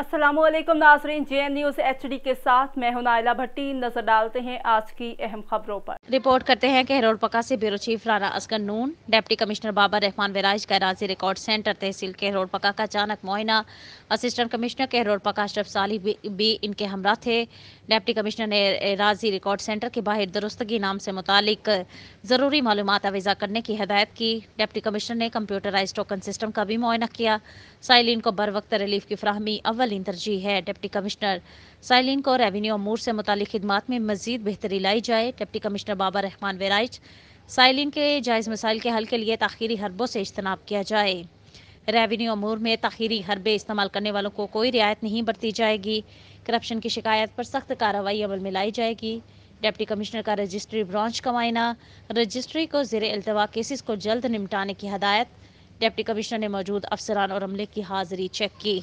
अस्सलाम वालेकुम नाज़रीन, JN न्यूज़ HD के साथ मैं हूं नाइला भट्टी। नजर डालते हैं आज की अहम खबरों पर। रिपोर्ट करते हैं कि केहरोडपका से ब्यूरो चीफ राना असगर नून, डिप्टी कमिश्नर बाबर रहमान विराज का राजी रिकॉर्ड सेंटर तहसील केहरोडपका का अचानक मुआयना। असिस्टेंट कमिश्नर केहरोडपका अशरफ साली भी इनके हमरा थे। डिप्टी कमिश्नर ने राजी रिकॉर्ड सेंटर के बाहर दुरुस्तगी नाम से मुतालिक ज़रूरी मालूमात आवेज़ा करने की हदायत की। डिप्टी कमिश्नर ने कंप्यूटराइज टोकन सिस्टम का भी मुआयना किया। साइलिन को बर वक्त रिलीफ की फ्राहमी अव्वलीन तरजीह है। डिप्टी कमिश्नर साइलिन को रेवेन्यू अमूर से मुतालिक खिदमात में मजीद बेहतरी लाई जाए। डिप्टी कमिश्नर बाबर रहमान वेराइज साइलिन के जायज़ मसाइल के हल के लिए ताखीरी हरबों से इज्तनाब किया जाए। रेवेन्यू अमूर में ताखीरी हरबे इस्तेमाल करने वालों को कोई रियायत नहीं बरती जाएगी। करप्शन की शिकायत पर सख्त कार्रवाई अमल में लाई जाएगी। डिप्टी कमिश्नर का रजिस्ट्री ब्रांच का मुआयना। रजिस्ट्री को ज़ेर इल्तवा केसेस को जल्द निपटाने की हदायत। डिप्टी कमिश्नर ने मौजूद अफसरान और अमले की हाजिरी चेक की।